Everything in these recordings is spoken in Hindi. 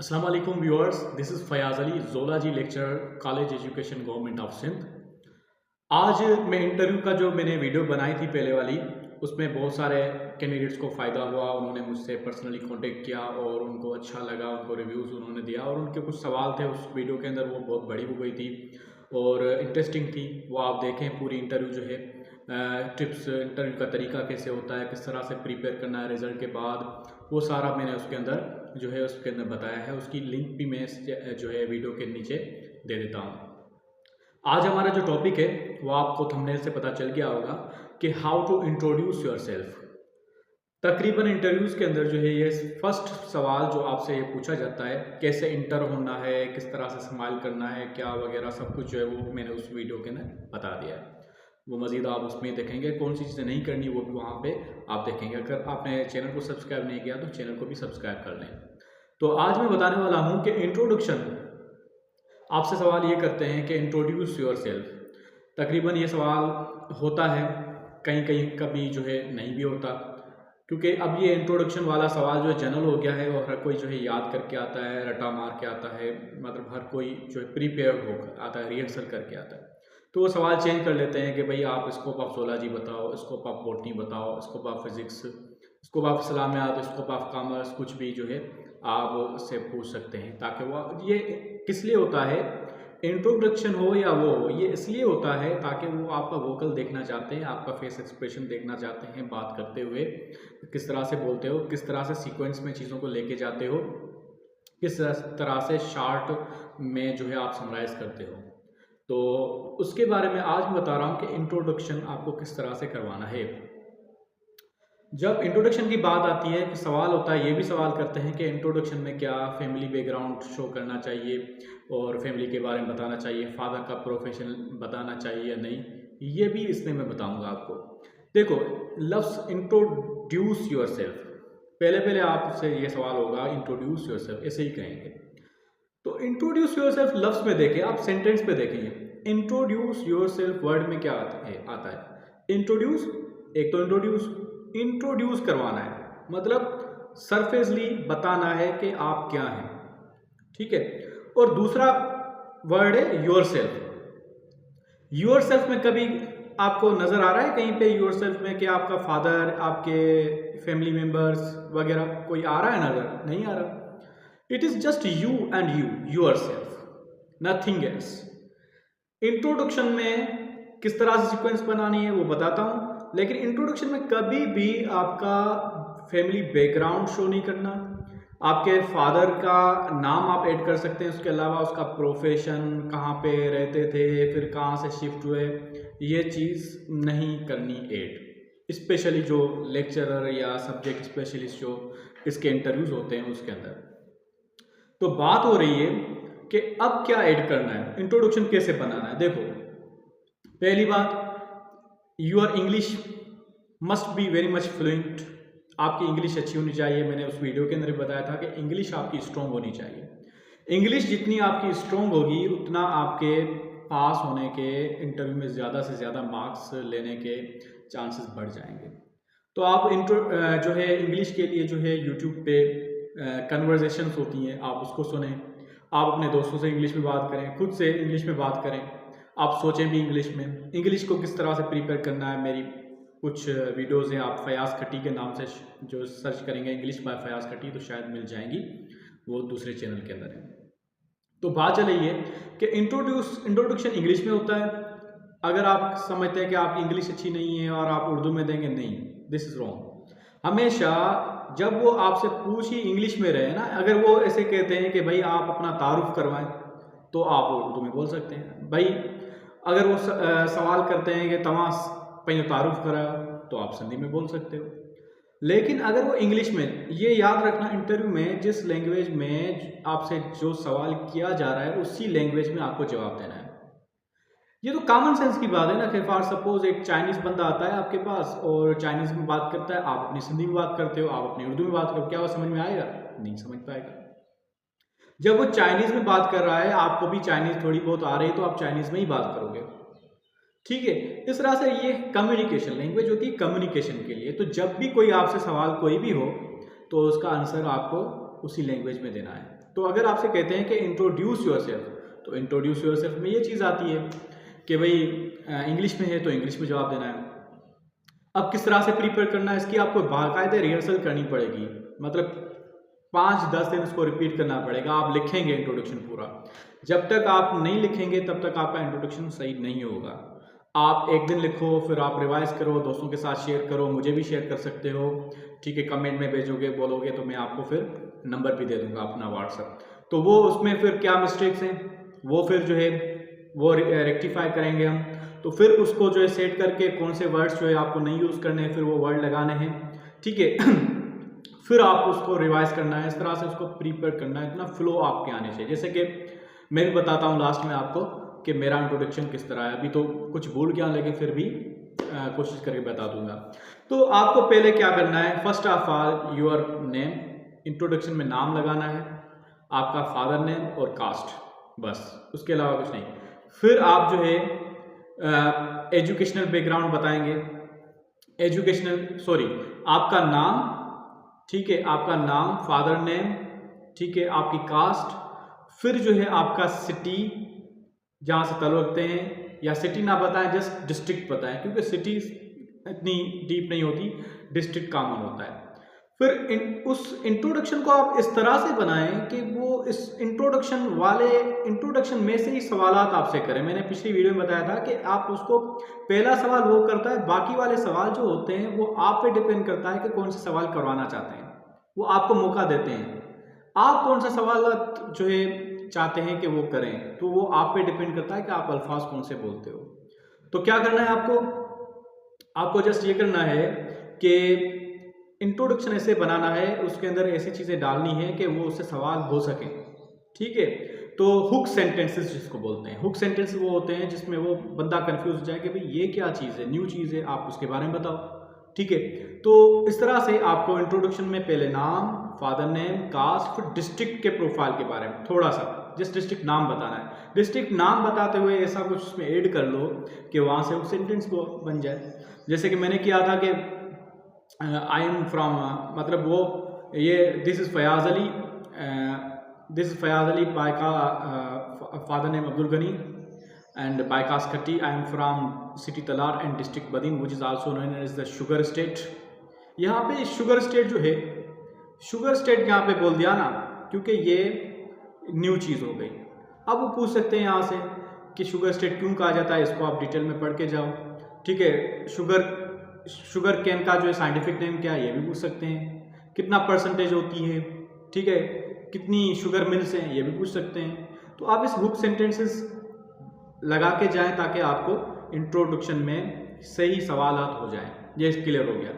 अस्सलाम वालेकुम viewers, this is Fayaz Ali, zoology lecturer, college education, government of Sindh. आज मैं इंटरव्यू का जो मैंने वीडियो बनाई थी पहले वाली, उसमें बहुत सारे कैंडिडेट्स को फ़ायदा हुआ। उन्होंने मुझसे पर्सनली कांटेक्ट किया और उनको अच्छा लगा, उनको रिव्यूज़ उन्होंने दिया और उनके कुछ सवाल थे उस वीडियो के अंदर, वो बहुत बड़ी हो गई थी और इंटरेस्टिंग थी। वो आप देखें पूरी इंटरव्यू जो है, टिप्स, इंटरव्यू का तरीका कैसे होता है, किस तरह से प्रिपेयर करना है रिज़ल्ट के बाद, वो सारा मैंने उसके अंदर जो है उसके अंदर बताया है। उसकी लिंक भी मैं जो है वीडियो के नीचे दे देता हूँ। आज हमारा जो टॉपिक है वो आपको थंबनेल से पता चल गया होगा कि हाउ टू इंट्रोड्यूस योरसेल्फ। तकरीबन इंटरव्यूज़ के अंदर जो है ये फर्स्ट सवाल जो आपसे ये पूछा जाता है, कैसे इंटर होना है, किस तरह से स्माइल करना है, क्या वगैरह सब कुछ जो है वो मैंने उस वीडियो के अंदर बता दिया है। वो मज़ीद आप उसमें देखेंगे, कौन सी चीज़ें नहीं करनी वो भी वहाँ पे आप देखेंगे। अगर आपने चैनल को सब्सक्राइब नहीं किया तो चैनल को भी सब्सक्राइब कर लें। तो आज मैं बताने वाला हूँ कि इंट्रोडक्शन, आपसे सवाल ये करते हैं कि इंट्रोड्यूस योर सेल्फ। तकरीबन ये सवाल होता है, कहीं कहीं कभी जो है नहीं भी होता, क्योंकि अब ये इंट्रोडक्शन वाला सवाल जो है जनरल हो गया है और हर कोई जो है याद करके आता है, रटा मार के आता है, मतलब हर कोई जो है प्रीपेयर होकर आता है, रिहर्सल करके आता है। तो वो सवाल चेंज कर लेते हैं कि भाई आप स्कोप ऑफ ज़ूलॉजी बताओ, स्कोप ऑफ बॉटनी बताओ, scope of physics, scope of Islamiyat, scope of commerce, कुछ भी जो है आप उससे पूछ सकते हैं। ताकि वो ये किस लिए होता है, इंट्रोडक्शन हो या वो हो, ये इसलिए होता है ताकि वो आपका वोकल देखना चाहते हैं, आपका फेस एक्सप्रेशन देखना चाहते हैं, बात करते हुए किस तरह से बोलते हो, किस तरह से सीक्वेंस में चीज़ों को लेके जाते हो, किस तरह से शार्ट में जो है आप समराइज़ करते हो। तो उसके बारे में आज मैं बता रहा हूँ कि इंट्रोडक्शन आपको किस तरह से करवाना है। जब इंट्रोडक्शन की बात आती है तो सवाल होता है, ये भी सवाल करते हैं कि इंट्रोडक्शन में क्या फैमिली बैकग्राउंड शो करना चाहिए और फैमिली के बारे में बताना चाहिए, फादर का प्रोफेशन बताना चाहिए या नहीं, ये भी इसमें मैं बताऊंगा आपको। देखो, लफ्स इंट्रोड्यूस योरसेल्फ, पहले पहले आपसे ये सवाल होगा इंट्रोड्यूस योरसेल्फ, ऐसे ही कहेंगे। तो इंट्रोड्यूस योरसेल्फ लफ्स में देखें, आप सेंटेंस पे देखेंगे, इंट्रोड्यूस योरसेल्फ वर्ड में क्या आता है इंट्रोड्यूस। एक तो इंट्रोड्यूस करवाना है, मतलब सरफेसली बताना है कि आप क्या हैं, ठीक है। और दूसरा वर्ड है योरसेल्फ में कभी आपको नजर आ रहा है कहीं पे योरसेल्फ में कि आपका फादर, आपके फैमिली मेंबर्स वगैरह कोई आ रहा है? नजर नहीं आ रहा। It is just you and yourself, nothing else. Introduction में किस तरह से सीक्वेंस बनानी है वो बताता हूं, लेकिन इंट्रोडक्शन में कभी भी आपका फैमिली बैकग्राउंड शो नहीं करना। आपके फादर का नाम आप ऐड कर सकते हैं, उसके अलावा उसका प्रोफेशन, कहाँ पे रहते थे, फिर कहाँ से शिफ्ट हुए, ये चीज़ नहीं करनी ऐड। स्पेशली जो लेक्चरर या सब्जेक्ट स्पेशलिस्ट जो इसके इंटरव्यूज होते हैं उसके अंदर। तो बात हो रही है कि अब क्या ऐड करना है, इंट्रोडक्शन कैसे बनाना है। देखो, पहली बात, your English must be very much fluent. आपकी इंग्लिश अच्छी होनी चाहिए। मैंने उस वीडियो के अंदर बताया था कि इंग्लिश आपकी स्ट्रॉन्ग होनी चाहिए। इंग्लिश जितनी आपकी स्ट्रॉन्ग होगी उतना आपके पास होने के, इंटरव्यू में ज़्यादा से ज़्यादा मार्क्स लेने के चांसेस बढ़ जाएंगे। तो आप जो है इंग्लिश के लिए जो है यूट्यूब पे कन्वर्जेशंस होती हैं, आप उसको सुने, आप अपने दोस्तों से इंग्लिश में बात करें, खुद से इंग्लिश में बात करें, आप सोचें भी इंग्लिश में। इंग्लिश को किस तरह से प्रिपेयर करना है, मेरी कुछ वीडियोज़ हैं, आप फयाज खट्टी के नाम से जो सर्च करेंगे इंग्लिश बाय फयाज खट्टी तो शायद मिल जाएंगी, वो दूसरे चैनल के अंदर है। तो बात चल रही है कि इंट्रोडक्शन इंग्लिश में होता है। अगर आप समझते हैं कि आपकी इंग्लिश अच्छी नहीं है और आप उर्दू में देंगे, नहीं, दिस इज़ रॉन्ग। हमेशा जब वो आपसे पूछ ही इंग्लिश में रहे ना, अगर वो ऐसे कहते हैं कि भाई आप अपना तारुफ करवाएं, तो आप उर्दू में बोल सकते हैं। भाई अगर वो सवाल करते हैं कि तव्हां पंहिंजो तारुफ कराओ, तो आप सिंधी में बोल सकते हो। लेकिन अगर वो इंग्लिश में, ये याद रखना, इंटरव्यू में जिस लैंग्वेज में आपसे जो सवाल किया जा रहा है उसी लैंग्वेज में आपको जवाब देना है। ये तो कॉमन सेंस की बात है ना कि फॉर सपोज एक चाइनीज़ बंदा आता है आपके पास और चाइनीज़ में बात करता है, आप अपनी सिंधी में बात करते हो, आप अपनी उर्दू में बात करो, क्या वो समझ में आएगा? नहीं समझ पाएगा। जब वो चाइनीज़ में बात कर रहा है, आपको भी चाइनीज़ थोड़ी बहुत आ रही है, तो आप चाइनीज़ में ही बात करोगे, ठीक है। इस तरह से ये कम्युनिकेशन, लैंग्वेज होती है कम्युनिकेशन के लिए। तो जब भी कोई आपसे सवाल कोई भी हो, तो उसका आंसर आपको उसी लैंग्वेज में देना है। तो अगर आपसे कहते हैं कि इंट्रोड्यूस योरसेल्फ, तो इंट्रोड्यूस योरसेल्फ में ये चीज़ आती है कि भाई इंग्लिश में है तो इंग्लिश में जवाब देना है। अब किस तरह से प्रिपेयर करना है, इसकी आपको बाकायदे रिहर्सल करनी पड़ेगी, मतलब 5-10 दिन इसको रिपीट करना पड़ेगा। आप लिखेंगे इंट्रोडक्शन पूरा, जब तक आप नहीं लिखेंगे तब तक आपका इंट्रोडक्शन सही नहीं होगा। आप एक दिन लिखो, फिर आप रिवाइज करो, दोस्तों के साथ शेयर करो, मुझे भी शेयर कर सकते हो, ठीक है। कमेंट में भेजोगे, बोलोगे तो मैं आपको फिर नंबर भी दे दूंगा अपना व्हाट्सएप। तो वो उसमें फिर क्या मिस्टेक्स हैं वो फिर जो है वो रेक्टिफाई करेंगे हम। तो फिर उसको जो है सेट करके कौन से वर्ड्स जो है आपको नहीं यूज़ करने हैं, फिर वो वर्ड लगाने हैं, ठीक है। फिर आप उसको रिवाइज करना है, इस तरह से उसको प्रिपेयर करना है, इतना फ्लो आपके आने चाहिए। जैसे कि मैं भी बताता हूँ लास्ट में आपको कि मेरा इंट्रोडक्शन किस तरह है। अभी तो कुछ भूल गया, लेकिन फिर भी कोशिश करके बता दूंगा। तो आपको पहले क्या करना है, first of all your name, introduction में नाम लगाना है, आपका फादर नेम और कास्ट, बस, उसके अलावा कुछ नहीं। फिर आप जो है एजुकेशनल बैकग्राउंड बताएंगे, आपका नाम, ठीक है, आपका नाम, फादर नेम, ठीक है, आपकी कास्ट, फिर जो है आपका सिटी जहाँ से ताल्लुक़ रखते हैं, या सिटी ना बताएं, जस्ट डिस्ट्रिक्ट बताएं, क्योंकि सिटी इतनी डीप नहीं होती, डिस्ट्रिक्ट कॉमन होता है। फिर उस इंट्रोडक्शन को आप इस तरह से बनाएं कि वो इस इंट्रोडक्शन में से ही सवालात आपसे करें। मैंने पिछली वीडियो में बताया था कि आप उसको, पहला सवाल वो करता है, बाकी वाले सवाल जो होते हैं वो आप पे डिपेंड करता है कि कौन से सवाल करवाना चाहते हैं, वो आपको मौका देते हैं। आप कौन सा सवाल जो है चाहते हैं कि वो करें, तो वो आप पे डिपेंड करता है कि आप अल्फाज कौन से बोलते हो। तो क्या करना है आपको जस्ट ये करना है कि इंट्रोडक्शन ऐसे बनाना है, उसके अंदर ऐसी चीज़ें डालनी है कि वो उससे सवाल हो सके, ठीक है। तो हुक सेंटेंसेस जिसको बोलते हैं, हुक सेंटेंस वो होते हैं जिसमें वो बंदा कंफ्यूज हो जाए कि भाई ये क्या चीज़ है, न्यू चीज़ है, आप उसके बारे में बताओ, ठीक है। तो इस तरह से आपको इंट्रोडक्शन में पहले नाम, फादर नेम, कास्ट, फिर डिस्ट्रिक्ट के प्रोफाइल के बारे में थोड़ा सा, जिस डिस्ट्रिक्ट नाम बताना है, डिस्ट्रिक्ट नाम बताते हुए ऐसा कुछ उसमें ऐड कर लो कि वहाँ से वो सेंटेंस बन जाए। जैसे कि मैंने किया था कि आई एम फ्रॉम, मतलब वो ये this is Fayaz Ali by का father name Abdul Ghani and by caste Khatti, I am from city Talhar and district Badin which is also known as the sugar state. यहाँ पे शुगर स्टेट जो है, शुगर स्टेट यहाँ पे बोल दिया ना, क्योंकि ये न्यू चीज़ हो गई। अब वो पूछ सकते हैं यहाँ से कि शुगर स्टेट क्यों कहा जाता है, इसको आप डिटेल में पढ़ के जाओ, ठीक है। शुगर केन का जो है साइंटिफिक नेम क्या है, ये भी पूछ सकते हैं। कितना परसेंटेज होती है, ठीक है, कितनी शुगर मिल्स हैं, ये भी पूछ सकते हैं। तो आप इस हुक सेंटेंसेस लगा के जाएं ताकि आपको इंट्रोडक्शन में सही सवालात हो जाएं। ये क्लियर हो गया।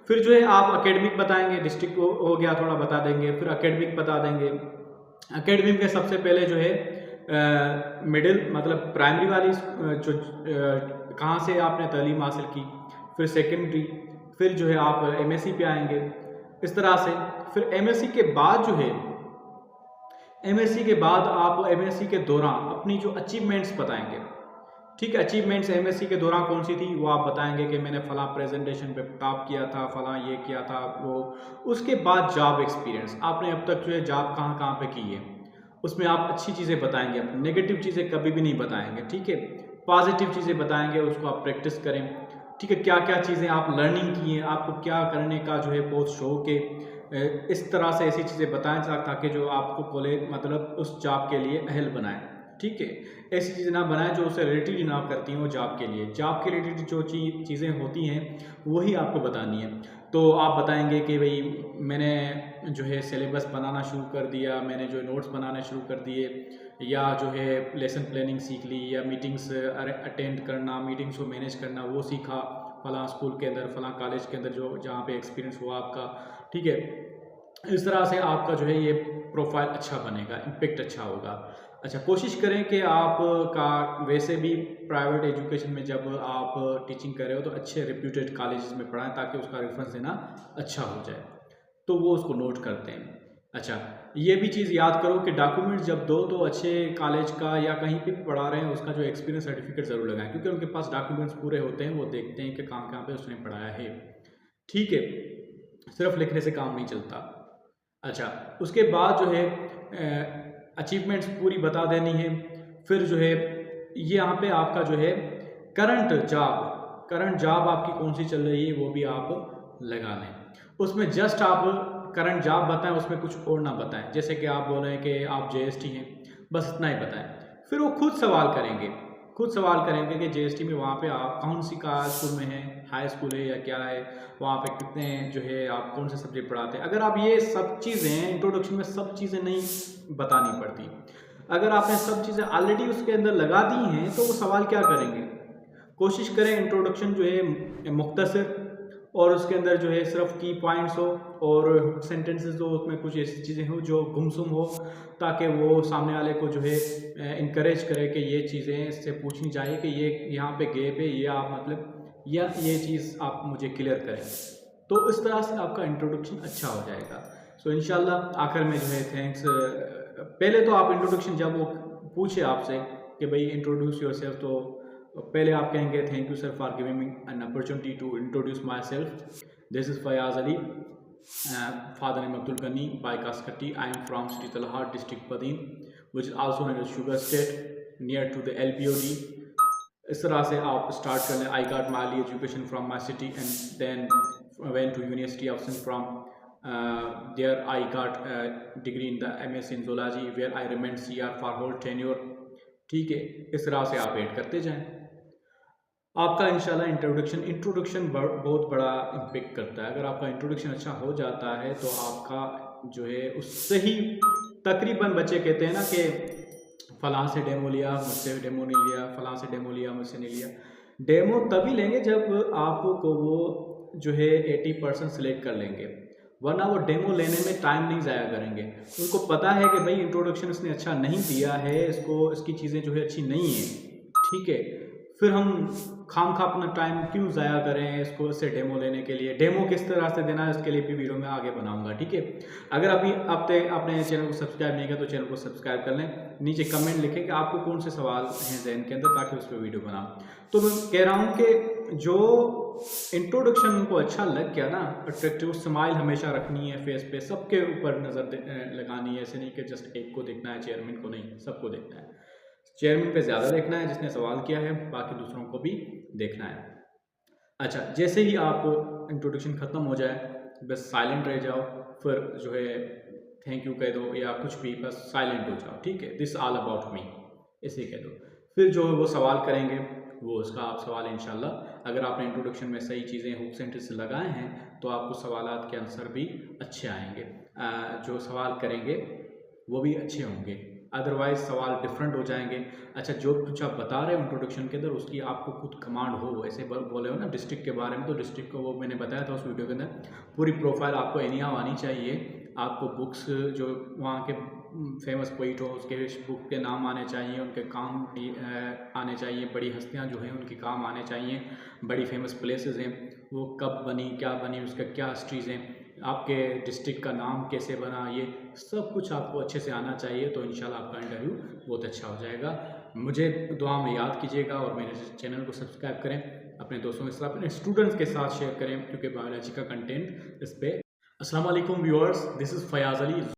फिर जो है आप एकेडमिक बताएंगे, डिस्ट्रिक्ट हो गया थोड़ा बता देंगे, फिर एकेडमिक बता देंगे। एकेडमिक में सबसे पहले जो है मिडिल, मतलब प्राइमरी वाली जो कहाँ से आपने तालीम हासिल की, फिर सेकेंडरी, फिर जो है आप एमएससी पे आएंगे, इस तरह से। फिर एमएससी के बाद जो है, एमएससी के बाद आप एमएससी के दौरान अपनी जो अचीवमेंट्स बताएंगे, ठीक है। अचीवमेंट्स एमएससी के दौरान कौन सी थी वो आप बताएंगे कि मैंने फला प्रेजेंटेशन पे टॉप किया था, फला ये किया था वो। उसके बाद जॉब एक्सपीरियंस, आपने अब तक जो है जॉब कहाँ कहाँ पे की है, उसमें आप अच्छी चीज़ें बताएंगे, अपनी नेगेटिव चीज़ें कभी भी नहीं बताएंगे, ठीक है। पॉजिटिव चीज़ें बताएंगे, उसको आप प्रैक्टिस करें, ठीक है। क्या क्या चीज़ें आप लर्निंग की हैं, आपको क्या करने का जो है बहुत शौक है, इस तरह से ऐसी चीज़ें बताएं ताकि जो आपको कॉलेज, मतलब उस जॉब के लिए अहल बनाएं, ठीक है। ऐसी चीज़ें ना बनाएं जो उससे रिलेटेड ना करती हैं वो जॉब के लिए। जॉब के रिलेटेड जो चीज़ें होती हैं वही आपको बतानी है। तो आप बताएंगे कि भाई मैंने जो है सिलेबस बनाना शुरू कर दिया, मैंने जो नोट्स बनाने शुरू कर दिए, या जो है लेसन प्लानिंग सीख ली, या मीटिंग्स अटेंड करना, मीटिंग्स को मैनेज करना वो सीखा फलां स्कूल के अंदर, फलां कॉलेज के अंदर जो जहाँ पे एक्सपीरियंस हुआ आपका, ठीक है। इस तरह से आपका जो है ये प्रोफाइल अच्छा बनेगा, इम्पेक्ट अच्छा होगा। अच्छा, कोशिश करें कि आपका वैसे भी प्राइवेट एजुकेशन में जब आप टीचिंग कर रहे हो तो अच्छे रेप्यूटेड कॉलेजेस में पढ़ाएं ताकि उसका रेफरेंस देना अच्छा हो जाए, तो वो उसको नोट करते हैं। अच्छा, ये भी चीज़ याद करो कि डॉक्यूमेंट जब दो तो अच्छे कॉलेज का या कहीं पे पढ़ा रहे हैं उसका जो एक्सपीरियंस सर्टिफिकेट ज़रूर लगाएं, क्योंकि उनके पास डॉक्यूमेंट्स पूरे होते हैं, वो देखते हैं कि कहाँ कहाँ पे उसने पढ़ाया है, ठीक है। सिर्फ लिखने से काम नहीं चलता। अच्छा, उसके बाद जो है अचीवमेंट्स पूरी बता देनी है। फिर जो है ये यहाँ पे आपका जो है करंट जॉब आपकी कौन सी चल रही है वो भी आप लगा लें। उसमें जस्ट आप करंट जॉब बताएं, उसमें कुछ और ना बताएं। जैसे कि आप बोल रहे हैं कि आप JST हैं, बस इतना ही बताएं। फिर वो खुद सवाल करेंगे कि JST में वहाँ पे आप कौन सी का स्कूल में है, हाई स्कूल है या क्या है, वहाँ पे कितने जो है आप कौन से सब्जेक्ट पढ़ाते हैं। अगर आप ये सब चीज़ें इंट्रोडक्शन में सब चीज़ें नहीं बतानी पड़ती, अगर आपने सब चीज़ें ऑलरेडी उसके अंदर लगा दी हैं तो वो सवाल क्या करेंगे। कोशिश करें इंट्रोडक्शन जो है मुख्तसर और उसके अंदर जो है सिर्फ की पॉइंट्स हो और सेंटेंसेस हो, उसमें कुछ ऐसी चीज़ें हो जो गुमसुम हो, ताकि वो सामने वाले को जो है इनकरेज करे कि ये चीज़ें इससे पूछनी चाहिए कि ये यहाँ पे गैप है, ये आप मतलब या ये चीज़ आप मुझे क्लियर करें। तो इस तरह से आपका इंट्रोडक्शन अच्छा हो जाएगा। सो इंशाल्लाह आखिर में जो है थैंक्स। पहले तो आप इंट्रोडक्शन जब वो पूछे आपसे कि भाई इंट्रोड्यूस योरसेल्फ, तो पहले आप कहेंगे thank you sir for giving me an opportunity to introduce my self. This is Fayaz Ali, father name Abdul Ghani, by caste. I am from city Talhat, district Badin, which is also known as sugar state, near to the LPOD। इस तरह से आप स्टार्ट कर लें। I got my education from my city and then went to University of Sindh from there I got a degree in the MSc in zoology where I remained CR for whole tenure। ठीक है, इस तरह से आप ऐड करते जाएं। आपका इंशाल्लाह इंट्रोडक्शन बहुत बड़ा इम्पेक्ट करता है। अगर आपका इंट्रोडक्शन अच्छा हो जाता है तो आपका जो है उससे ही तकरीबन बच्चे कहते हैं ना कि फलां से डेमो लिया, मुझसे डेमो नहीं लिया, फलां से डेमो लिया, मुझसे नहीं लिया। डेमो तभी लेंगे जब आपको वो जो है 80% सिलेक्ट कर लेंगे, वरना वो डेमो लेने में टाइम नहीं ज़ाया करेंगे। उनको पता है कि भाई इंट्रोडक्शन इसने अच्छा नहीं दिया है, इसकी चीज़ें जो है अच्छी नहीं है, ठीक है, फिर हम खाम खा अपना टाइम क्यों ज़ाया करें इसको इससे डेमो लेने के लिए। डेमो किस तरह से देना है इसके लिए भी वीडियो में आगे बनाऊंगा, ठीक है। अगर अभी आपने चैनल को सब्सक्राइब नहीं किया तो चैनल को सब्सक्राइब कर लें। नीचे कमेंट लिखें कि आपको कौन से सवाल हैं जहन के अंदर, ताकि उस पर वीडियो बनाऊँ। तो मैं कह रहा हूँ कि जो इंट्रोडक्शन उनको अच्छा लग गया ना, अट्रैक्टिव स्माइल हमेशा रखनी है फेस पे, सबके ऊपर नज़र लगानी है। ऐसे नहीं कि जस्ट एक को देखना है, चेयरमैन को नहीं, सबको देखना है। चेयरमैन पे ज़्यादा देखना है जिसने सवाल किया है, बाकी दूसरों को भी देखना है। अच्छा, जैसे ही आप इंट्रोडक्शन ख़त्म हो जाए बस साइलेंट रह जाओ, फिर जो है थैंक यू कह दो या कुछ भी, बस साइलेंट हो जाओ, ठीक है। दिस ऑल अबाउट मी ऐसे कह दो। फिर जो है वो सवाल करेंगे, वो उसका आप सवाल इंशाल्लाह अगर आपने इंट्रोडक्शन में सही चीज़ें हुक सेंटेंस लगाए हैं तो आपको सवालात के आंसर भी अच्छे आएंगे। जो सवाल करेंगे वो भी अच्छे होंगे, अदरवाइज सवाल डिफरेंट हो जाएंगे। अच्छा, जो कुछ आप बता रहे हो इंट्रोडक्शन के अंदर उसकी आपको खुद कमांड हो, ऐसे बोले हो ना डिस्ट्रिक्ट के बारे में, तो डिस्ट्रिक्ट को वो मैंने बताया था उस वीडियो के अंदर, पूरी प्रोफाइल आपको एनिया आनी चाहिए। आपको बुक्स जो वहाँ के फेमस पोइट हो उसके बुक के नाम आने चाहिए, उनके काम आने चाहिए, बड़ी हस्तियाँ जो हैं उनके काम आने चाहिए, बड़ी फेमस प्लेसेस हैं वो कब बनी, क्या बनी, उसका क्या हिस्ट्रीज़ हैं, आपके डिस्ट्रिक्ट का नाम कैसे बना, ये सब कुछ आपको अच्छे से आना चाहिए। तो इंशाल्लाह आपका इंटरव्यू बहुत अच्छा हो जाएगा। मुझे दुआ में याद कीजिएगा और मेरे चैनल को सब्सक्राइब करें, अपने दोस्तों के साथ, अपने स्टूडेंट्स के साथ शेयर करें, क्योंकि बायोलॉजी का कंटेंट इस पर। अस्सलाम वालेकुम viewers, this is Fayaz Ali.